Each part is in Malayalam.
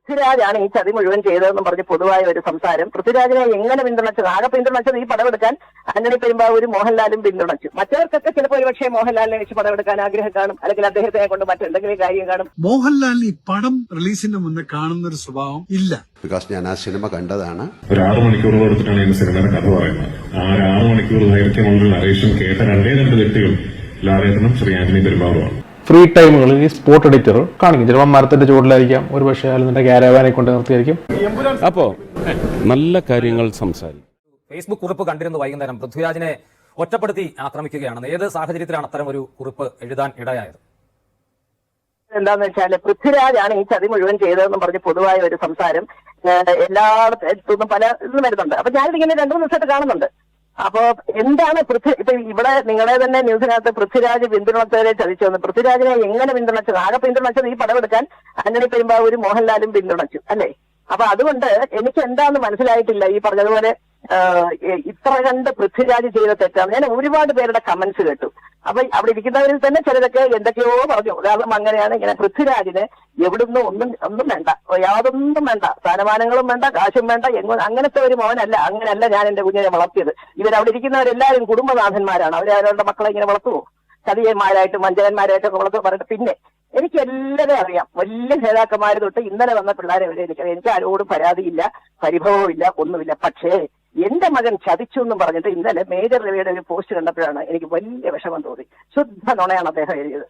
പൃഥ്വിരാജാണ് ഈ ചതി മുഴുവൻ ചെയ്തതെന്ന് പറഞ്ഞ് പൊതുവായ ഒരു സംസാരം. പൃഥ്വിരാജിനെ എങ്ങനെ പിന്തുണച്ചത്? ആകെ പിന്തുണച്ചത് ഈ പടമെടുക്കാൻ ആന്റണി പെരുമ്പാവൂരും മോഹൻലാലും പിന്തുണച്ചു. മറ്റവർക്കൊക്കെ ചിലപ്പോൾ ഒരുപക്ഷെ മോഹൻലാലിനെ വെച്ച് പടമെടുക്കാൻ ആഗ്രഹം കാണും, അല്ലെങ്കിൽ അദ്ദേഹത്തെ കൊണ്ട് മറ്റെന്തെങ്കിലും കാര്യം കാണും. മോഹൻലാലിന് ഈ പടം റിലീസിന് മുന്നേ കാണുന്ന ഒരു സ്വഭാവം ഇല്ല. ബിക്കോസ് ഞാൻ ആ സിനിമ കണ്ടതാണ്. ഒരു 6 മണിക്കൂർ എടുത്തിട്ടാണ് ഈ സിനിമയുടെ കഥ പറയുന്നത്. ആ 6 മണിക്കൂർ ദൈർഘ്യമുള്ള നരേഷൻ കേട്ട 2 വ്യക്തികൾ ലാലേട്ടനും ശ്രീ ആന്റണി പെരുമ്പാവൂരുമാണ്. ഫ്രീ ടൈമുകളിൽ ഈ സ്പോട്ട് എഡിറ്റർ കാണിക്കും. ചിലപ്പോൾ മരത്തിന്റെ ചുവട്ടിലായിരിക്കാം, ഒരു പക്ഷേ അതിന്റെ ക്യാരവാനെ കൊണ്ട് നിർത്തിയായിരിക്കും. അപ്പോ നല്ല കാര്യങ്ങൾ സംസാരിക്കും. ഫേസ്ബുക്ക് കുറിപ്പ് കണ്ടിരുന്നു വൈകുന്നേരം പൃഥ്വിരാജിനെ ഒറ്റപ്പെടുത്തി ആക്രമിക്കുകയാണെന്ന്. ഏത് സാഹചര്യത്തിലാണ് അത്തരം ഒരു കുറിപ്പ് എഴുതാൻ ഇടയായത്? എന്താന്ന് വെച്ചാല് പൃഥ്വിരാജാണ് ഈ ചതി മുഴുവൻ ചെയ്തതെന്ന് പറഞ്ഞ് പൊതുവായ ഒരു സംസാരം എല്ലായിടത്തും പല ഇതും വരുന്നുണ്ട്. അപ്പൊ ഞാനിതിങ്ങനെ 2-3 ദിവസമായിട്ട് കാണുന്നുണ്ട്. അപ്പൊ എന്താണ് ഇപ്പൊ ഇവിടെ നിങ്ങളെ തന്നെ ന്യൂസിനകത്ത് പൃഥ്വിരാജ് പിന്തുണച്ചവരെ ചതിച്ചെന്ന്. പൃഥ്വിരാജിനെ എങ്ങനെ പിന്തുണച്ചത്? ആകെ പിന്തുണച്ചത് ഈ പടമെടുക്കാൻ ആന്റണി പെരുമ്പാവൂരും മോഹൻലാലും പിന്തുണച്ചു അല്ലേ? അപ്പൊ അതുകൊണ്ട് എനിക്ക് എന്താന്ന് മനസ്സിലായിട്ടില്ല. ഈ പറഞ്ഞതുപോലെ ഇത്ര കണ്ട് പൃഥ്വിരാജ് ചെയ്ത തെറ്റാണ്. ഞാൻ ഒരുപാട് പേരുടെ കമന്റ്സ് കേട്ടു. അപ്പൊ അവിടെ ഇരിക്കുന്നവരിൽ തന്നെ ചിലരൊക്കെ എന്തൊക്കെയോ പറഞ്ഞു. ഉദാഹരണം അങ്ങനെയാണ്, ഇങ്ങനെ പൃഥ്വിരാജിന് എവിടുന്ന് ഒന്നും വേണ്ട, യാതൊന്നും വേണ്ട, സ്ഥാനമാനങ്ങളും വേണ്ട, കാശും വേണ്ട, അങ്ങനത്തെ ഒരു മോനല്ല. അങ്ങനെയല്ല ഞാൻ എന്റെ കുഞ്ഞിനെ വളർത്തിയത്. ഇവരവിടെ ഇരിക്കുന്നവരെല്ലാവരും കുടുംബനാഥന്മാരാണ്. അവരവരുടെ മക്കളെ ഇങ്ങനെ വളർത്തുവോ? ചതിയന്മാരായിട്ടും വഞ്ചകന്മാരായിട്ടൊക്കെ വളർത്തു പറഞ്ഞിട്ട്. പിന്നെ എനിക്ക് എല്ലാവരും അറിയാം, വലിയ നേതാക്കന്മാർ തൊട്ട് ഇന്നലെ വന്ന പിള്ളേരെ വരെ എനിക്കറിയാം. എനിക്ക് ആരോടും പരാതിയില്ല, പരിഭവമില്ല, ഒന്നുമില്ല. പക്ഷേ എന്റെ മകൻ ചതിച്ചു എന്നും പറഞ്ഞിട്ട് ഇന്നലെ മേജർ രവിയുടെ ഒരു പോസ്റ്റ് കണ്ടപ്പോഴാണ് എനിക്ക് വലിയ വിഷമം തോന്നി. ശുദ്ധ നുണയാണ് അദ്ദേഹം എഴുതിയത്.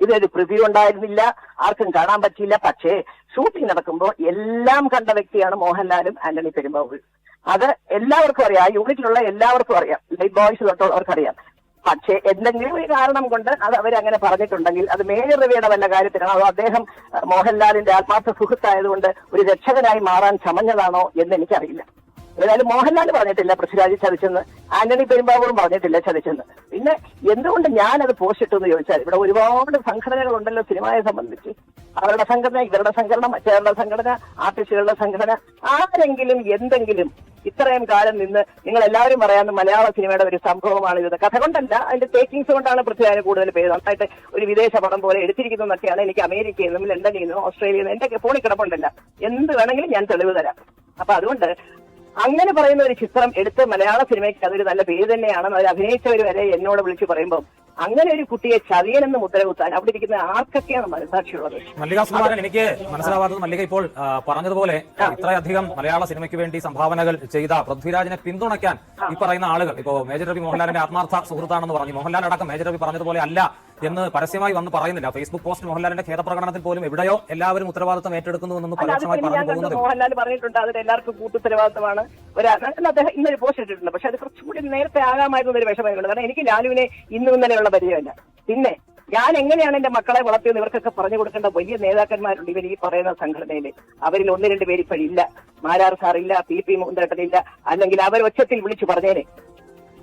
ഇതൊരു പ്രിവ്യൂ ഉണ്ടായിരുന്നില്ല, ആർക്കും കാണാൻ പറ്റിയില്ല. പക്ഷേ ഷൂട്ടിംഗ് നടക്കുമ്പോൾ എല്ലാം കണ്ട വ്യക്തിയാണ് മോഹൻലാലും ആന്റണി പെരുമ്പാവൂരും. അത് എല്ലാവർക്കും അറിയാം, ആ യൂണിറ്റിലുള്ള എല്ലാവർക്കും അറിയാം, ലൈറ്റ് ബോയ്സ് തൊട്ടുള്ളവർക്കറിയാം. പക്ഷേ എന്തെങ്കിലും ഒരു കാരണം കൊണ്ട് അത് അവരങ്ങനെ പറഞ്ഞിട്ടുണ്ടെങ്കിൽ അത് മേജർ രവിയുടെ വല്ല കാര്യത്തിലാണോ, അതോ അദ്ദേഹം മോഹൻലാലിന്റെ ആത്മാർത്ഥ സുഹൃത്തായതുകൊണ്ട് ഒരു രക്ഷകനായി മാറാൻ ചമഞ്ഞതാണോ എന്ന് എനിക്കറിയില്ല. ഏതായാലും മോഹൻലാൽ പറഞ്ഞിട്ടില്ല പൃഥ്വിരാജ് ചതിച്ചെന്ന്, ആന്റണി പെരുമ്പാവൂരും പറഞ്ഞിട്ടില്ല ചതിച്ചെന്ന്. പിന്നെ എന്തുകൊണ്ട് ഞാനത് പോസ്റ്റ് ഇട്ടു എന്ന് ചോദിച്ചാൽ, ഇവിടെ ഒരുപാട് സംഘടനകളുണ്ടല്ലോ സിനിമയെ സംബന്ധിച്ച്. അവരുടെ സംഘടന, ഇവരുടെ സംഘടന, മറ്റവരുടെ സംഘടന, ആർട്ടിസ്റ്റുകളുടെ സംഘടന. ആരെങ്കിലും എന്തെങ്കിലും ഇത്രയും കാലം നിന്ന് നിങ്ങൾ എല്ലാവരും പറയാവുന്ന മലയാള സിനിമയുടെ ഒരു സംഭവമാണ് ഇത്. കഥ കൊണ്ടല്ല, അതിന്റെ ടേക്കിങ്സ് കൊണ്ടാണ് പൃഥ്വിരാജിന് കൂടുതൽ പേര്. നന്നായിട്ട് ഒരു വിദേശ പടം പോലെ എടുത്തിരിക്കുന്നതൊക്കെയാണ്. എനിക്ക് അമേരിക്കയിൽ നിന്നും ലണ്ടനിൽ നിന്നും ഓസ്ട്രേലിയയിൽ നിന്നും എന്റെയൊക്കെ ഫോണിൽ കിടപ്പുണ്ടല്ല. എന്ത് വേണമെങ്കിലും ഞാൻ തെളിവ് തരാം. അപ്പൊ അതുകൊണ്ട് അങ്ങനെ പറയുന്ന ഒരു ചിത്രം എടുത്ത് മലയാള സിനിമയ്ക്ക് അതൊരു നല്ല പേര് തന്നെയാണെന്ന് അവർ അഭിനയിച്ചവർ വരെ എന്നോട് വിളിച്ചു പറയുമ്പോൾ അങ്ങനെ ഒരു കുട്ടിയെ ചതിയനെന്ന് മുദ്രകുത്താൻ അവിടെ ഇരിക്കുന്ന ആർക്കൊക്കെയാണ് മനസാക്ഷിയുള്ളത്? മല്ലിക സുകുമാരൻ, എനിക്ക് മനസ്സിലാവാത്തത് മല്ലിക ഇപ്പോൾ പറഞ്ഞതുപോലെ ഇത്രയധികം മലയാള സിനിമയ്ക്ക് വേണ്ടി സംഭാവനകൾ ചെയ്ത പൃഥ്വിരാജിനെ പിന്തുണയ്ക്കാൻ ഈ പറയുന്ന ആളുകൾ, ഇപ്പോ മേജർ രവി മോഹൻലാലിന്റെ ആത്മാർത്ഥ സുഹൃത്താണെന്ന് പറഞ്ഞു. മോഹൻലാൽ അടക്കം മേജർ രവി പറഞ്ഞതുപോലെ അല്ല എന്ന് പരസ്യമായി വന്ന് പറയുന്നില്ല. ഫേസ്ബുക്ക് പോസ്റ്റ് മോഹൻലാലിന്റെ ഖേദപ്രകടനത്തിൽ പോലും എവിടെയോ എല്ലാവരും ഉത്തരവാദിത്വം ഏറ്റെടുക്കുന്നു എന്ന് പരോക്ഷമായി പറഞ്ഞു പോകുന്നത് മോഹൻലാൽ പറഞ്ഞിട്ടുണ്ട്. അതിന് എല്ലാവർക്കും കൂട്ടുത്തരവാദിത്തമാണ്. അദ്ദേഹം ഇന്നൊരു പോസ്റ്റ് ഇട്ടിട്ടുണ്ട്. പക്ഷെ അത് കുറച്ചുകൂടി നേരത്തെ ആകാമായിരുന്ന ഒരു വിഷമമുണ്ട്. കാരണം എനിക്ക് ലാലുവിനെ ഇന്നലെയുള്ള പരിചയമല്ല. പിന്നെ ഞാൻ എങ്ങനെയാണ് എന്റെ മക്കളെ വളർത്തിയത് ഇവർക്കൊക്കെ പറഞ്ഞു കൊടുക്കേണ്ട വലിയ നേതാക്കന്മാരുണ്ട് ഇവർ ഈ പറയുന്ന സംഘടനയിൽ. അവരിൽ 1-2 പേര് ഇപ്പോഴില്ല. മാരാർ സാറില്ല, പി മുന്തേട്ടനില്ല. അല്ലെങ്കിൽ അവർ ഒച്ചത്തിൽ വിളിച്ചു പറഞ്ഞേനെ.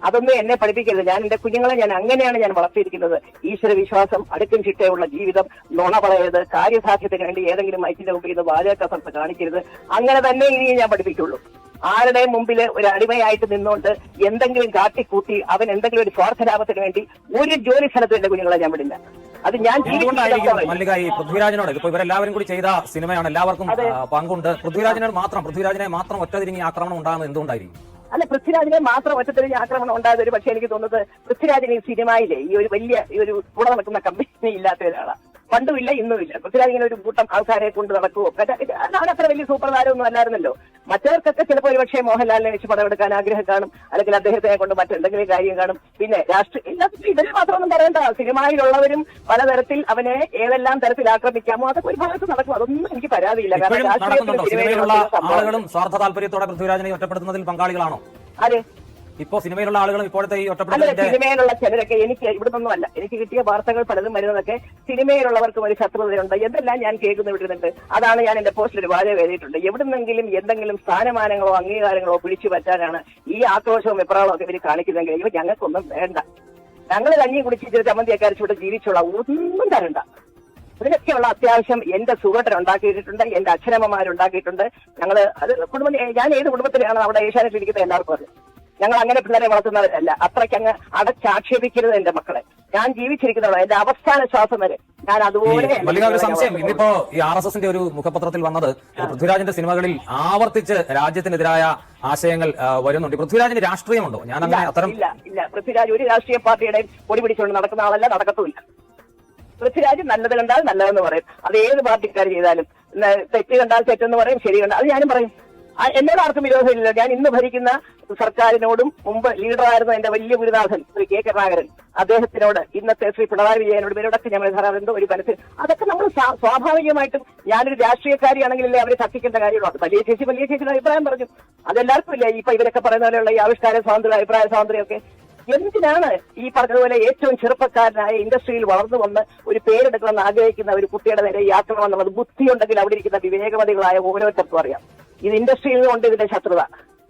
അതൊന്നും എന്നെ പഠിപ്പിക്കരുത്. ഞാൻ എന്റെ കുഞ്ഞുങ്ങളെ അങ്ങനെയാണ് ഞാൻ വളർത്തിയിരിക്കുന്നത്. ഈശ്വര വിശ്വാസം, അടുക്കും ചിട്ടയുള്ള ജീവിതം, നുണ പറയരുത്, കാര്യസാധ്യത്തിന് വേണ്ടി ഏതെങ്കിലും മൈക്കിന്റെ മുമ്പിൽ നിന്ന് വാചകസംസ്ഥ കാണിക്കരുത്. അങ്ങനെ തന്നെ ഇനി ഞാൻ പഠിപ്പിക്കുള്ളൂ. ആരുടെയും മുമ്പിൽ ഒരു അടിമയായിട്ട് നിന്നുകൊണ്ട് എന്തെങ്കിലും കാട്ടിക്കൂട്ടി അവൻ എന്തെങ്കിലും ഒരു സ്വാർത്ഥ ലാഭത്തിന് വേണ്ടി ഒരു ജോലി സ്ഥലത്തും എന്റെ കുഞ്ഞുങ്ങളെ ഞാൻ വിടില്ല. അത് ഞാൻ മല്ലിക, ഈ പൃഥ്വിരാജിനോട് ഇപ്പൊ ഇവരെല്ലാവരും കൂടി ചെയ്ത സിനിമയാണ്, എല്ലാവർക്കും പങ്കുണ്ട്. പൃഥ്വിരാജിനെ മാത്രം ഒറ്റതിരിഞ്ഞ് ആക്രമണം ഉണ്ടാകുന്നത് എന്തുകൊണ്ടായിരിക്കും? അല്ല, പൃഥ്വിരാജിനെ മാത്രം ഒറ്റത്തിരിഞ്ഞ് ആക്രമണം ഉണ്ടായത് ഒരു പക്ഷേ എനിക്ക് തോന്നുന്നത് പൃഥ്വിരാജിന് ഈ സിനിമയിലെ ഈ ഒരു വലിയ കൂടെ നടക്കുന്ന കമ്പനി ഇല്ലാത്ത ഒരാളാണ്. പണ്ടുമില്ല, ഇന്നുമില്ല. പൃഥ്വിരാജ് ഇങ്ങനെ ഒരു കൂട്ടം ആൾക്കാരെ കൊണ്ട് നടക്കുമോ? അവനത്ര വലിയ സൂപ്പർ താരമൊന്നും അല്ലായിരുന്നല്ലോ. മറ്റവർക്കൊക്കെ ചിലപ്പോൾ ഒരുപക്ഷെ മോഹൻലാലിനെ വെച്ച് പടമെടുക്കാൻ ആഗ്രഹം കാണും, അല്ലെങ്കിൽ അദ്ദേഹത്തെ കൊണ്ട് മറ്റെന്തെങ്കിലും കാര്യം കാണും. പിന്നെ ഇതിൽ മാത്രമൊന്നും പറയണ്ട. സിനിമയിലുള്ളവരും പലതരത്തിൽ അവനെ ഏതെല്ലാം തരത്തിൽ ആക്രമിക്കാമോ അതൊക്കെ ഒരു ഭാഗത്ത് നടക്കും. അതൊന്നും എനിക്ക് പരാതിയില്ല. കാരണം രാഷ്ട്രീയത്തിലുള്ള ആളുകളും സ്വാർത്ഥ താല്പര്യത്തോടെ പൃഥ്വിരാജിനെ ഒറ്റപ്പെടുത്തുന്നതിൽ പങ്കാളികളാണോ? അതെ, ഇപ്പോ സിനിമയിലുള്ള ആളുകളും ഇപ്പോഴത്തെ ഈ ഒറ്റപ്പെടുത്തലിന്റെ സിനിമയിലുള്ള ചിലരൊക്കെ എനിക്ക് ഇവിടുന്നൊന്നും അല്ല, എനിക്ക് കിട്ടിയ വാർത്തകൾ പലതും വരുന്നതൊക്കെ സിനിമയിലുള്ളവർക്കും ഒരു ശത്രുതയുണ്ട്. എന്തെല്ലാം ഞാൻ കേൾക്കുന്നു വിടുന്നുണ്ട്. അതാണ് ഞാൻ എന്റെ പോസ്റ്റിൽ ഒരു വാചകം എഴുതിയിട്ടുണ്ട്. എവിടുന്നെങ്കിലും എന്തെങ്കിലും സ്ഥാനമാനങ്ങളോ അംഗീകാരങ്ങളോ പിടിച്ചു പറ്റാനാണ് ഈ ആക്രോശവും എപ്രാളവും ഒക്കെ ഇവർ കാണിക്കുന്നെങ്കിൽ ഇവ ഞങ്ങൾക്കൊന്നും വേണ്ട. ഞങ്ങൾ കഞ്ഞി കുടിച്ചിട്ട് ചമ്മന്തിയൊക്കെ അരച്ചുകൂടെ ജീവിച്ചുള്ള ഒന്നും തരണ്ട. ഇതിനൊക്കെയുള്ള അത്യാവശ്യം എന്റെ സുഖട്ടൻ ഉണ്ടാക്കിയിട്ടുണ്ട്, എന്റെ അച്ഛനമ്മമാരുണ്ടാക്കിയിട്ടുണ്ട്. ഞാൻ ഏത് കുടുംബത്തിലാണ് അവിടെ ഏഷ്യാനെറ്റിൽ ഇരിക്കുന്നത് എല്ലാവർക്കും അറിയാം. ഞങ്ങൾ അങ്ങനെ പിള്ളേരെ വളർത്തുന്നവരല്ല. അത്രയ്ക്കങ്ങ് അടച്ചാക്ഷേപിക്കരുത് എന്റെ മക്കളെ. ഞാൻ ജീവിച്ചിരിക്കുന്നതാണ് എന്റെ അവസാന ശ്വാസം വരെ ഞാൻ അതുപോലെ മല്ലിക, ഒരു സംശയം. ഇന്നിപ്പോ ഈ RSSന്റെ ഒരു മുഖപത്രത്തിൽ വന്നത് പൃഥ്വിരാജിന്റെ സിനിമകളിൽ ആവർത്തിച്ച് രാജ്യത്തിനെതിരായ ആശയങ്ങൾ വരുന്നുണ്ട്. പൃഥ്വിരാജിന് രാഷ്ട്രീയമുണ്ടോ? ഞാൻ അങ്ങനെ അത്തരം ഇല്ല. പൃഥ്വിരാജ് ഒരു രാഷ്ട്രീയ പാർട്ടിയുടെ പൊടി പിടിച്ചുകൊണ്ട് നടക്കുന്ന ആളല്ല, നടക്കത്തുമില്ല. പൃഥ്വിരാജ് നല്ലത് കണ്ടാൽ നല്ലതെന്ന് പറയും. അത് ഏത് പാർട്ടിക്കാർ ചെയ്താലും. തെറ്റ് കണ്ടാൽ തെറ്റെന്ന് പറയും, ശരി കണ്ടാൽ അത് ഞാനും പറയും. എന്നോട് ആർക്കും വിരോധമില്ല. ഞാൻ ഇന്ന് ഭരിക്കുന്ന സർക്കാരിനോടും മുമ്പ് ലീഡറായിരുന്ന എന്റെ വലിയ ഗുരുനാഥൻ ശ്രീ കെ കരുണാകരൻ അദ്ദേഹത്തിനോട്, ഇന്നത്തെ ശ്രീ പിണറായി വിജയനോട്, ഇവരോടൊക്കെ ഞങ്ങൾ ധാരാളം ഒരു മനസ്സിൽ അതൊക്കെ നമ്മൾ സ്വാഭാവികമായിട്ടും ഞാനൊരു രാഷ്ട്രീയക്കാരിയാണെങ്കിലല്ലേ അവരെ കത്തിക്കേണ്ട കാര്യമുള്ളൂ. അത് വലിയ ചേച്ചിയുടെ അഭിപ്രായം പറഞ്ഞു. അതെല്ലാവർക്കും ഇല്ല. ഇപ്പൊ ഇവരൊക്കെ പറയുന്ന പോലെയുള്ള ഈ ആവിഷ്കാര സ്വാതന്ത്ര്യം, അഭിപ്രായ സ്വാതന്ത്ര്യമൊക്കെ എന്തിനാണ് ഈ പറഞ്ഞതുപോലെ ഏറ്റവും ചെറുപ്പക്കാരനായ ഇൻഡസ്ട്രിയിൽ വളർന്നു വന്ന് ഒരു പേരെടുക്കണമെന്ന് ആഗ്രഹിക്കുന്ന ഒരു കുട്ടിയുടെ നേരെ ഈ ആക്രമണം എന്നുള്ളത് ബുദ്ധിയുണ്ടെങ്കിൽ അവിടെ ഇരിക്കുന്ന വിവേകമതികളായ ഓരോരുത്തർക്കും അറിയാം. ഇത് ഇൻഡസ്ട്രിയിൽ കൊണ്ട് ഇതിന്റെ ശത്രുത.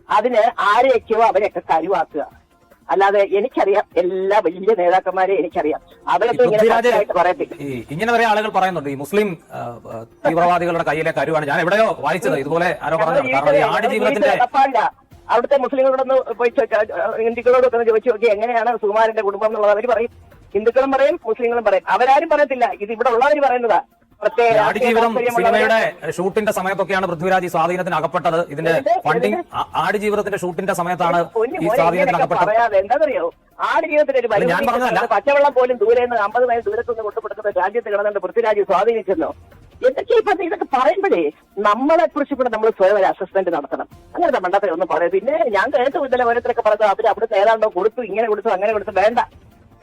അതിന് ആരെയൊക്കെയോ അവരെയൊക്കെ കരുവാക്കുക. അല്ലാതെ എനിക്കറിയാം, എല്ലാ വലിയ നേതാക്കന്മാരെ എനിക്കറിയാം. അവരൊക്കെ ഇങ്ങനെ പറയത്തില്ല. ഇങ്ങനെ വരെ ആളുകൾ പറയുന്നുണ്ട് ഈ മുസ്ലിം തീവ്രവാദികളുടെ കയ്യിലെ കരുവാണ്. ഞാൻ എവിടെയോ വായിച്ചത് ഇതുപോലെ ആരോ പറഞ്ഞു. കാരണം ഈ ആടുജീവിതത്തിന്റെ അവിടുത്തെ മുസ്ലിങ്ങളോടൊന്ന് പോയി ഹിന്ദുക്കളോടൊക്കെ ഒന്ന് ചോദിച്ചു നോക്കി എങ്ങനെയാണ് സുകുമാരന്റെ കുടുംബം എന്നുള്ളത് അവർ പറയും. ഹിന്ദുക്കളും പറയും, മുസ്ലിങ്ങളും പറയും. അവരാരും പറയത്തില്ല. ഇത് ഇവിടെ ഉള്ളവർ പറയുന്നതാ. ആടുജീവിതം സിനിമയുടെ ഷൂട്ടിന്റെ സമയത്തൊക്കെയാണ് പൃഥ്വിരാജ് ഈ സ്വാധീനത്തിന് അകപ്പെട്ടത്. ഇതിന്റെ ഫണ്ടിങ് ആടുജീവിതത്തിന്റെ ഷൂട്ടിന്റെ സമയത്താണ് ഈ സ്വാധീനത്തിന് അകപ്പെട്ടത്. എന്താണെന്നറിയോ, ആടുജീവിതത്തിന്റെ ഒരു ഞാൻ പറഞ്ഞതല്ല. പച്ചവെള്ളം പോലും ദൂരെ നിന്ന് 50 മൈൽ ദൂരത്തുനിന്ന് കൊണ്ടുപിടുക്കുന്ന രാജ്യത്ത് കിടന്നുകൊണ്ട് പൃഥ്വിരാജ് സ്വാധീനിച്ചെന്നോ എന്തൊക്കെ ഇതൊക്കെ പറയുമ്പോഴേ നമ്മളെ കുറിച്ച് കൂടെ നമ്മൾ സ്വയം ഒരു അസസ്മെന്റ് നടത്തണം. അങ്ങനത്തെ മണ്ടത്തെ ഒന്നും പറയും. പിന്നെ ഞാൻ കേട്ടു ഇന്നലെ ഓരോരുത്തരൊക്കെ പറഞ്ഞത് അവർ അവിടുത്തെ ഏതാണ്ടോ കൊടുത്തു, ഇങ്ങനെ കൊടുത്തു, അങ്ങനെ കൊടുത്തു. വേണ്ട,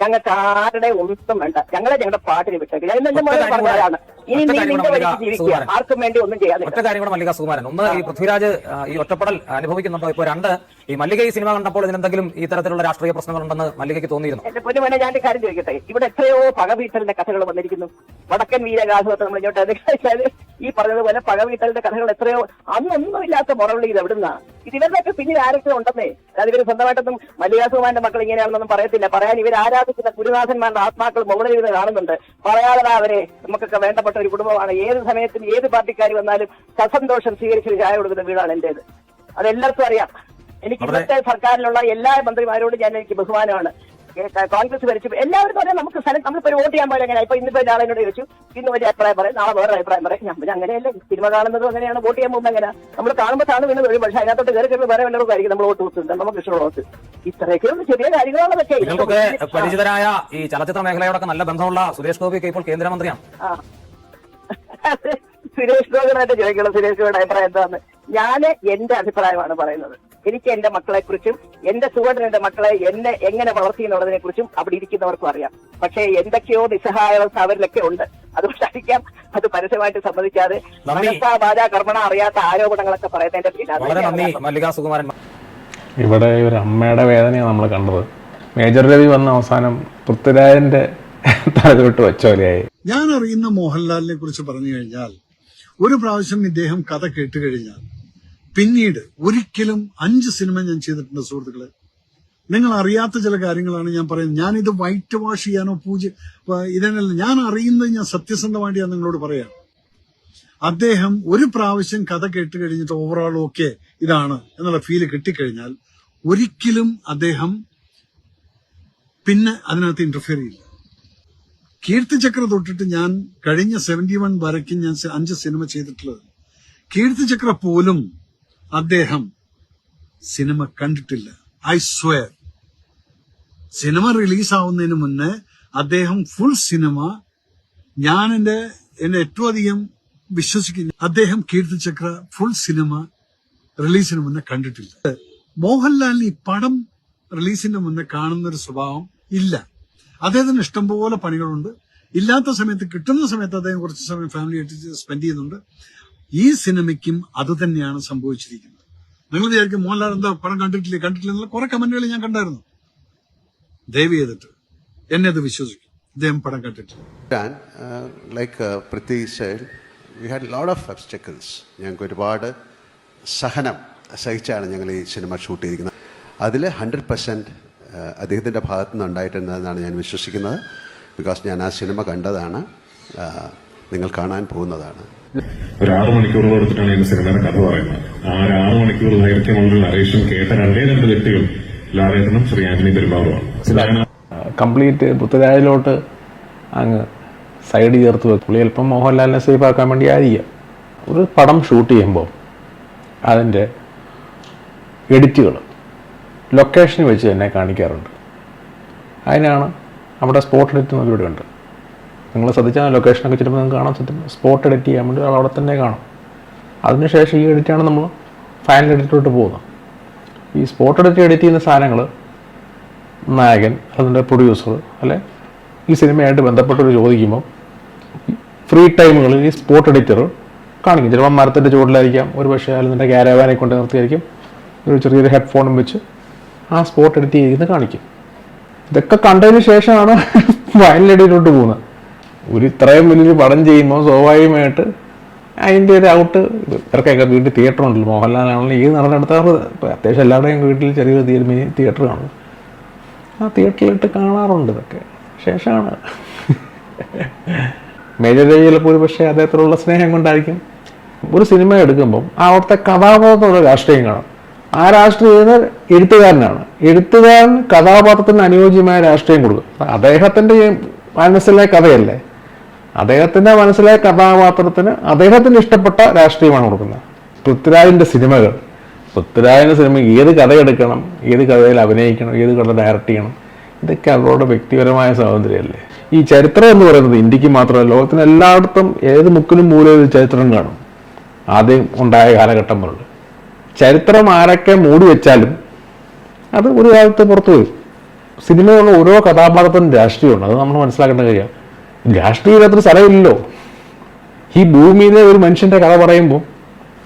ഞങ്ങൾക്ക് ആരുടെ ഒന്നും വേണ്ട. ഞങ്ങളുടെ പാട്ടിന് വിട്ടേക്ക്. ഞാൻ എന്റെ മോനെ പറഞ്ഞതാണ്. ഇനി നീ നിന്റെ വഴിക്ക് ജീവിക്കുക, ആർക്കും വേണ്ടി ഒന്നും ചെയ്യാതെ. ഒറ്റ കാര്യം കൂടെ മല്ലിക സുകുമാരൻ. ഒന്ന്, ഈ പൃഥ്വിരാജ് ഈ ഒറ്റപ്പെടൽ അനുഭവിക്കുന്നുണ്ടോ? ഇപ്പൊ രണ്ട്, ഈ മല്ലിക ഈ സിനിമ കണ്ടപ്പോൾ ഇതിനെന്തെങ്കിലും ഈ തരത്തിലുള്ള രാഷ്ട്രീയ പ്രശ്നങ്ങളുണ്ടെന്ന് മല്ലികയ്ക്ക് തോന്നിയിരുന്നു? എന്റെ പൊന്നുമോനെ, ഞാൻ ഒരു കാര്യം ചോദിക്കട്ടെ. ഇവിടെ എത്രയോ പകവീട്ടലിന്റെ കഥകൾ വന്നിരിക്കുന്നു. വടക്കൻ വീരഗാഥമൊക്കെ നമ്മൾ ഇങ്ങോട്ട് ഈ പറഞ്ഞതുപോലെ പകവീട്ടലിന്റെ കഥകൾ എത്രയോ. അന്നൊന്നുമില്ലാത്ത മുറവിളി ഇത് എവിടുന്നാ? ഇത് ഇവരുടെയൊക്കെ പിന്നിൽ ആരൊക്കെ ഉണ്ടെന്നേ. അതായത് ഇവർ സ്വന്തമായിട്ടൊന്നും മല്ലിക സുകുമാരന്റെ മക്കൾ ഇങ്ങനെയാണെന്നൊന്നും പറയത്തില്ല. പറയാൻ ഇവർ ആരാധിക്കുന്ന ഗുരുനാഥന്മാരുടെ ആത്മാക്കൾ മുകളിൽ ഇരുന്ന് കാണുന്നുണ്ട്. പറയാതെ അവരെ നമുക്കൊക്കെ വേണ്ടപ്പെട്ട ഒരു കുടുംബമാണ്. ഏത് സമയത്തും ഏത് പാർട്ടിക്കാർ വന്നാലും സസന്തോഷം സ്വീകരിച്ച് ചായ കൊടുക്കുന്ന വീടാണ് എന്റേത്. അതെല്ലാവർക്കും അറിയാം. എനിക്ക് ഇന്നത്തെ സർക്കാരിലുള്ള എല്ലാ മന്ത്രിമാരോടും എനിക്ക് ബഹുമാനമാണ്. കോൺഗ്രസ് ഭരിച്ചു എല്ലാവരും പറയാം. നമുക്ക് സ്ഥലം നമ്മളിപ്പോ വോട്ട് ചെയ്യാൻ പോലെ എങ്ങനെ ഇപ്പൊ ഇന്നിപ്പോ ഒരാളെന്നോട് ചോദിച്ചു, ഇന്ന് ഒരു അഭിപ്രായം പറയും, നാളെ വേറെ അഭിപ്രായം പറയും. ഞാൻ അങ്ങനെയല്ലേ സിനിമ കാണുന്നതും അങ്ങനെയാണ്, വോട്ട് ചെയ്യാൻ പോകുമ്പോൾ എങ്ങനെ നമ്മൾ കാണുമ്പോൾ താണ് വീണ് വരും. പക്ഷെ അതിനകത്തോട്ട് കയറി കഴിയുമ്പോൾ വേറെ വല്ലവർക്കും ആയിരിക്കും നമ്മൾ വോട്ട് കൊടുക്കുന്നത്. നമുക്ക് ഇഷ്ടമുള്ള വോട്ട്. ഇത്രയൊക്കെയുള്ള ചെറിയ കാര്യങ്ങളാണതൊക്കെ. നിങ്ങൾക്കൊക്കെ പരിചിതരായ ഈ ചലച്ചിത്ര മേഖലയോടൊക്കെ നല്ല ബന്ധമുള്ള സുരേഷ് ഗോപിയൊക്കെ ഇപ്പോൾ കേന്ദ്രമന്ത്രിയാണ്. സുരേഷ് ഗോപിയുടെ ചോദിക്കണം, സുരേഷ് ഗോപിയുടെ അഭിപ്രായം എന്താന്ന്. ഞാൻ എന്റെ അഭിപ്രായമാണ് പറയുന്നത്. എനിക്ക് എന്റെ മക്കളെ കുറിച്ചും എന്റെ സുഹൃത്തിനെ മക്കളെ എന്നെ എങ്ങനെ വളർത്തി എന്നുള്ളതിനെ കുറിച്ചും അവിടെ ഇരിക്കുന്നവർക്കും അറിയാം. പക്ഷേ എന്തൊക്കെയോ നിസ്സഹായാവസ്ഥ അവരിലൊക്കെ ഉണ്ട്. അതുകൊണ്ടായിരിക്കാം അത് പരസ്യമായിട്ട് സമ്മതിക്കാതെ ഭാജ കർമ്മണ അറിയാത്ത ആരോപണങ്ങളൊക്കെ പറയുന്നതിന്റെ പിന്നിൽ. ഇവിടെ ഒരു അമ്മയുടെ വേദനയാണ് നമ്മൾ കണ്ടത്. മേജർ രവി വന്ന അവസാനം പൃഥ്വിരാജിന്റെ തലതൊട്ട് വെച്ച പോലെയായി. ഞാൻ അറിയുന്ന മോഹൻലാലിനെ കുറിച്ച് പറഞ്ഞു കഴിഞ്ഞാൽ, ഒരു പ്രാവശ്യം ഇദ്ദേഹം കഥ കേട്ടുകഴിഞ്ഞാൽ പിന്നീട് ഒരിക്കലും 5 സിനിമ ഞാൻ ചെയ്തിട്ടുണ്ട്. സുഹൃത്തുക്കളെ, നിങ്ങൾ അറിയാത്ത ചില കാര്യങ്ങളാണ് ഞാൻ പറയുന്നത്. ഞാനിത് വൈറ്റ് വാഷ് ചെയ്യാനോ ഇതിനല്ല. ഞാൻ അറിയുന്നത് ഞാൻ സത്യസന്ധമായിട്ട് ഞാൻ നിങ്ങളോട് പറയാം. അദ്ദേഹം ഒരു പ്രാവശ്യം കഥ കേട്ട് കഴിഞ്ഞിട്ട് ഓവറോൾ ഓക്കെ ഇതാണ് എന്നുള്ള ഫീല് കിട്ടിക്കഴിഞ്ഞാൽ ഒരിക്കലും അദ്ദേഹം പിന്നെ അതിനകത്ത് ഇന്റർഫിയർ ചെയ്യില്ല. കീർത്തിചക്ര തൊട്ടിട്ട് ഞാൻ കഴിഞ്ഞ 71 വരയ്ക്കും ഞാൻ 5 സിനിമ ചെയ്തിട്ടുള്ളത്. കീർത്തിചക്ര പോലും അദ്ദേഹം സിനിമ കണ്ടിട്ടില്ല. I swear. സിനിമ റിലീസാവുന്നതിന് മുന്നേ അദ്ദേഹം ഫുൾ സിനിമ, ഞാൻ എന്നെ ഏറ്റവും അധികം വിശ്വസിക്കുന്നു, അദ്ദേഹം കീർത്തിചക്ര ഫുൾ സിനിമ റിലീസിന് മുന്നേ കണ്ടിട്ടില്ല. മോഹൻലാലിന് ഈ പടം റിലീസിന്റെ മുന്നേ കാണുന്നൊരു സ്വഭാവം ഇല്ല. അദ്ദേഹത്തിന് ഇഷ്ടംപോലെ പണികളുണ്ട്. ഇല്ലാത്ത സമയത്ത്, കിട്ടുന്ന സമയത്ത് അദ്ദേഹം കുറച്ച് സമയം ഫാമിലിയായിട്ട് സ്പെൻഡ് ചെയ്യുന്നുണ്ട്. ഈ സിനിമയ്ക്കും അത് തന്നെയാണ് സംഭവിച്ചിരിക്കുന്നത്. നിങ്ങൾ വിചാരിക്കും മോഹൻലാൽ എന്താ പടം കണ്ടിട്ടില്ല എന്നുള്ള കുറെ കമന്റുകൾ ഞാൻ കണ്ടായിരുന്നു. ദയവ് ചെയ്തിട്ട് എന്നെ അത് വിശ്വസിക്കും, ഇദ്ദേഹം പടം കണ്ടിട്ടില്ല. Like Prithvi said, we had a lot of obstacles. ഞങ്ങൾക്ക് ഒരുപാട് സഹനം സഹിച്ചാണ് ഞങ്ങൾ ഈ സിനിമ ഷൂട്ട് ചെയ്തിരിക്കുന്നത്. അതിൽ 100% അദ്ദേഹത്തിൻ്റെ ഭാഗത്തു നിന്ന് ഉണ്ടായിട്ടുണ്ടെന്നാണ് ഞാൻ വിശ്വസിക്കുന്നത്. ബിക്കോസ് ഞാൻ ആ സിനിമ കണ്ടതാണ്, നിങ്ങൾ കാണാൻ പോകുന്നതാണ്. ഒരു 6 മണിക്കൂറുകൾ എടുത്തിട്ടാണ് ഈ സിനിമയുടെ കഥ പറയുന്നത്. ആ 6 മണിക്കൂർ ദൈർഘ്യമുള്ള നരേഷൻ കേട്ട 2 വ്യക്തികൾ ലാലേട്ടനും ശ്രീ ആന്റണി പെരുമ്പാവൂരുമാണ്. കംപ്ലീറ്റ് പൃഥ്വിരാജിലോട്ട് അങ്ങ് സൈഡ് ചേർത്ത് വെക്കും. പുള്ളി ചിലപ്പം മോഹൻലാലിനെ സേഫ് ആക്കാൻ വേണ്ടി ആയിരിക്കാം. ഒരു പടം ഷൂട്ട് ചെയ്യുമ്പോൾ അതിൻ്റെ എഡിറ്റുകൾ ലൊക്കേഷനിൽ വെച്ച് തന്നെ കാണിക്കാറുണ്ട്. അതിനാണ് അവിടെ സ്പോട്ട് എഡിറ്റ് എന്നൊക്കെ ഇവിടെ ഉണ്ട്. നിങ്ങൾ ശ്രദ്ധിച്ചാൽ ലൊക്കേഷനൊക്കെ ചിലപ്പോൾ നിങ്ങൾക്ക് കാണാൻ പറ്റും. സ്പോട്ട് എഡിറ്റ് ചെയ്യാൻ വേണ്ടി അവിടെ തന്നെ കാണും. അതിനുശേഷം ഈ എഡിറ്റാണ് നമ്മൾ ഫൈനൽ എഡിറ്റിലോട്ട് പോകുന്നത്. ഈ സ്പോട്ട് എഡിറ്റ് ചെയ്യുന്ന സാധനങ്ങൾ നായകൻ, അതിൻ്റെ പ്രൊഡ്യൂസർ അല്ലെ ഈ സിനിമയായിട്ട് ബന്ധപ്പെട്ടവർ ചോദിക്കുമ്പോൾ ഫ്രീ ടൈമുകളിൽ ഈ സ്പോട്ട് എഡിറ്റർ കാണിക്കും. ചിലപ്പോൾ മരത്തിൻ്റെ ചുവട്ടിലായിരിക്കാം, ഒരു പക്ഷേ അതിൻ്റെ ക്യാരവാനെ കൊണ്ട് നിർത്തിയായിരിക്കും, ഒരു ചെറിയൊരു ഹെഡ്ഫോണും വെച്ച് ആ സ്പോട്ട് എഡിറ്റ് ചെയ്യുന്നത് കാണിക്കും. ഇതൊക്കെ കണ്ടതിന് ശേഷമാണ് ഫൈനൽ എഡിറ്റിലോട്ട് പോകുന്നത്. ഒരു ഇത്രയും വലിയൊരു പടം ചെയ്യുമ്പോൾ സ്വാഭാവികമായിട്ട് അതിൻ്റെ ഒരു ഔട്ട് ഇവർക്കൊക്കെ വീട്ടിൽ തിയേറ്റർ ഉണ്ടല്ലോ. മോഹൻലാലാണെങ്കിലും ഈ നടന്നെടുത്താറ് അത്യാവശ്യം എല്ലാവരുടെയും വീട്ടിൽ ചെറിയൊരു മിനി തിയേറ്റർ കാണും. ആ തിയേറ്ററിലിട്ട് കാണാറുണ്ട്. ഇതൊക്കെ ശേഷമാണ് മേജർ രവി ചിലപ്പോൾ ഒരു പക്ഷേ അദ്ദേഹത്തിലുള്ള സ്നേഹം കൊണ്ടായിരിക്കും ഒരു സിനിമ എടുക്കുമ്പം അവിടുത്തെ കഥാപാത്രത്തോടെ രാഷ്ട്രീയം കാണും. ആ രാഷ്ട്രീയം എഴുത്തുകാരനാണ്. എഴുത്തുകാരൻ കഥാപാത്രത്തിന് അനുയോജ്യമായ രാഷ്ട്രീയം കൊടുക്കും. അദ്ദേഹത്തിൻ്റെ മനസ്സിലെ കഥയല്ലേ, അദ്ദേഹത്തിൻ്റെ മനസ്സിലെ കഥാപാത്രത്തിന് അദ്ദേഹത്തിന് ഇഷ്ടപ്പെട്ട രാഷ്ട്രീയമാണ് കൊടുക്കുന്നത്. പൃഥ്വിരാജിൻ്റെ സിനിമ ഏത് കഥ എടുക്കണം, ഏത് കഥയിൽ അഭിനയിക്കണം, ഏത് കഥ ഡയറക്റ്റ് ചെയ്യണം, ഇതൊക്കെ അവരുടെ വ്യക്തിപരമായ സ്വാതന്ത്ര്യമല്ലേ. ഈ ചരിത്രം എന്ന് പറയുന്നത് ഇന്ത്യക്ക് മാത്രമല്ല, ലോകത്തിന് എല്ലായിടത്തും ഏത് മുക്കിലും മൂലം ചരിത്രം കാണും. ആദ്യം ഉണ്ടായ കാലഘട്ടം മുതൽ ചരിത്രം ആരൊക്കെ മൂടി വെച്ചാലും അത് ഒരു കാലത്ത് പുറത്തു വരും. സിനിമയുള്ള ഓരോ കഥാപാത്രത്തിനും രാഷ്ട്രീയമുണ്ട്. അത് നമ്മൾ മനസ്സിലാക്കേണ്ട കാര്യമാണ്. രാഷ്ട്രീയത്തിനകത്തൊരു സ്ഥലമില്ലല്ലോ. ഈ ഭൂമിയിലെ ഒരു മനുഷ്യൻ്റെ കഥ പറയുമ്പോൾ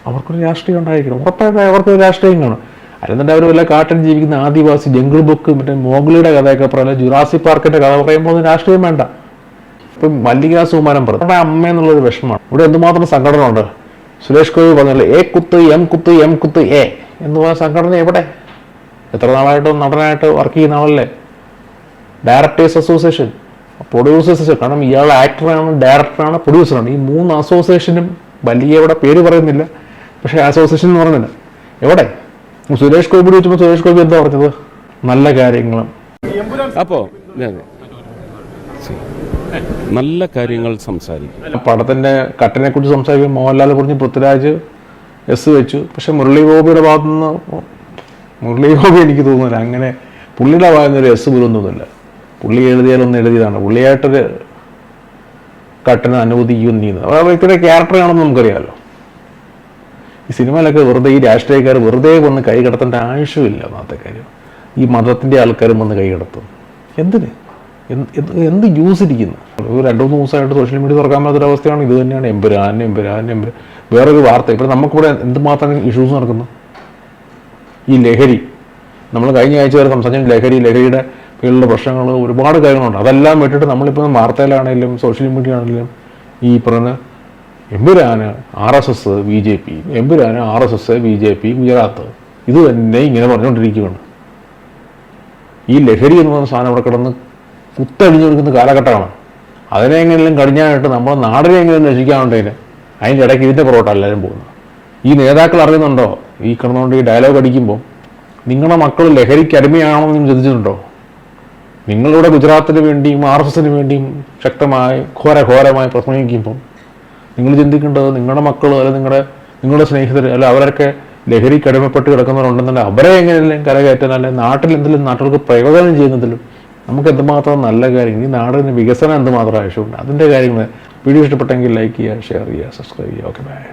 അവർക്കൊരു രാഷ്ട്രീയം ഉണ്ടായിരിക്കണം. ഉറപ്പായിട്ടും അവർക്കൊരു രാഷ്ട്രീയം കാണും. അല്ലെന്നുണ്ടെങ്കിൽ അവർ വല്ല കാട്ടിൽ ജീവിക്കുന്ന ആദിവാസി, ജംഗിൾ ബുക്ക്, മറ്റേ മോഗ്ലിയുടെ കഥയൊക്കെ പറയാം, ജുറാസിക് പാർക്കിൻ്റെ കഥ പറയുമ്പോൾ രാഷ്ട്രീയം വേണ്ട. ഇപ്പം മല്ലിക സുകുമാരൻ പറഞ്ഞു അവിടെ അമ്മ എന്നുള്ളൊരു വിഷമമാണ്. ഇവിടെ എന്തുമാത്രം സംഘടന ഉണ്ട്. സുരേഷ് ഗോപി പറഞ്ഞല്ലോ എ കുത്ത് എം കുത്ത് എം കുത്ത് എ എന്ന് പറഞ്ഞ സംഘടന എവിടെ? എത്ര നാളായിട്ടും നടനായിട്ട് വർക്ക് ചെയ്യുന്ന ആളല്ലേ. ഡയറക്ടേഴ്സ് അസോസിയേഷൻ, പ്രൊഡ്യൂസേഴ്സ് അസോസിയേഷൻ, കാരണം ഇയാൾ ആക്ടറാണ്, ഡയറക്ടറാണ്, പ്രൊഡ്യൂസറാണ്. ഈ 3 അസോസിയേഷനും വലിയ ഇവിടെ പേര് പറയുന്നില്ല, പക്ഷേ അസോസിയേഷൻ എന്ന് പറയുന്നില്ല. എവിടെ? സുരേഷ് ഗോപി ചോദിച്ചപ്പോൾ സുരേഷ് ഗോപി എന്താ പറഞ്ഞത്? നല്ല കാര്യങ്ങളും അപ്പോൾ നല്ല കാര്യങ്ങൾ സംസാരിക്കും. പടത്തിൻ്റെ കട്ടിനെ കുറിച്ച് സംസാരിക്കും. മോഹൻലാലിനെ കുറിച്ച് പൃഥ്വിരാജ് എസ് വെച്ചു. പക്ഷെ മുരളി ഗോപിയുടെ ഭാഗത്തുനിന്ന് എനിക്ക് തോന്നുന്നില്ല അങ്ങനെ പുള്ളിയുടെ ഭാഗത്തുനിന്നൊരു എസ് പോലും തോന്നുന്നില്ല. പുള്ളി എഴുതിയാലൊന്നും എഴുതിയതാണ്. പുള്ളിയായിട്ടൊരു കട്ടിനെ അനുവദിക്കുകയും ചെയ്യുന്നത് ആ വ്യക്തിയുടെ ക്യാരക്ടറാണെന്ന് നമുക്കറിയാമല്ലോ. ഈ സിനിമയിലൊക്കെ വെറുതെ ഈ രാഷ്ട്രീയക്കാർ വെറുതെ വന്ന് കൈ കടത്തേണ്ട ആവശ്യമില്ല. ഒന്നാമത്തെ കാര്യം, ഈ മതത്തിൻ്റെ ആൾക്കാരും വന്ന് കൈ കടത്തും. എന്തിന്? എന്ത് യൂസ് ഇരിക്കുന്നു? ഒരു 2-3 ദിവസമായിട്ട് സോഷ്യൽ മീഡിയ തുറക്കാൻ പറ്റാത്തൊരവസ്ഥയാണ്. ഇത് തന്നെയാണ് എമ്പുരാൻ. വേറൊരു വാർത്ത ഇപ്പോൾ നമുക്കിവിടെ എന്തുമാത്രം ഇഷ്യൂസ് നടക്കുന്നു. ഈ ലഹരി, നമ്മൾ കഴിഞ്ഞ ആഴ്ച വരെ സംസാരിച്ച ലഹരിയുടെ പേരിലുള്ള പ്രശ്നങ്ങൾ ഒരുപാട് കാര്യങ്ങളുണ്ട്. അതെല്ലാം വിട്ടിട്ട് നമ്മളിപ്പോൾ വാർത്തയിലാണെങ്കിലും സോഷ്യൽ മീഡിയ ആണെങ്കിലും ഈ പറഞ്ഞ Empuraan RSS BJP, Empuraan RSS BJP Gujarat, ഇത് തന്നെ ഇങ്ങനെ പറഞ്ഞുകൊണ്ടിരിക്കുകയാണ്. ഈ ലഹരി എന്ന് പറയുന്ന സാധനം അവിടെ കിടന്ന് കുത്തഴിഞ്ഞു കൊടുക്കുന്ന കാലഘട്ടമാണ്. അതിനെ എങ്ങനെയും കഴിഞ്ഞായിട്ട് നമ്മുടെ നാടിനെ എങ്ങനെയും രക്ഷിക്കാനുണ്ടെങ്കിൽ അതിൻ്റെ ഇടയ്ക്ക് ഇതിൻ്റെ പുറകോട്ട് എല്ലാവരും പോകുന്നത്. ഈ നേതാക്കൾ അറിയുന്നുണ്ടോ? ഈ കിടന്നുകൊണ്ട് ഈ ഡയലോഗ് അടിക്കുമ്പോൾ നിങ്ങളുടെ മക്കൾ ലഹരിക്ക് അടിമയാണോ എന്ന് ചിന്തിച്ചിട്ടുണ്ടോ? നിങ്ങളിവിടെ ഗുജറാത്തിന് വേണ്ടിയും RSSന് വേണ്ടിയും ശക്തമായി ഘോരമായി പ്രസംഗിക്കുമ്പം നിങ്ങൾ ചിന്തിക്കേണ്ടത് നിങ്ങളുടെ മക്കൾ അല്ലെങ്കിൽ നിങ്ങളുടെ സ്നേഹിതർ അല്ല അവരൊക്കെ ലഹരിക്ക് അടിമപ്പെട്ട് കിടക്കുന്നവരുണ്ടെന്നുണ്ടെങ്കിൽ അവരെ എങ്ങനെയെങ്കിലും കരകയറ്റാൻ അല്ലെങ്കിൽ നാട്ടിൽ എന്തെങ്കിലും നാട്ടുകൾക്ക് പ്രയോജനം ചെയ്യുന്നതിലും നമുക്ക് എന്തുമാത്രം നല്ല കാര്യങ്ങൾ, ഈ നാടിന് വികസനം എന്തുമാത്രം ആവശ്യമുണ്ട്, അതിൻ്റെ കാര്യങ്ങൾ വീഡിയോ ഇഷ്ടപ്പെട്ടെങ്കിൽ ലൈക്ക് ചെയ്യുക, ഷെയർ ചെയ്യുക, സബ്സ്ക്രൈബ് ചെയ്യുക. Okay, by.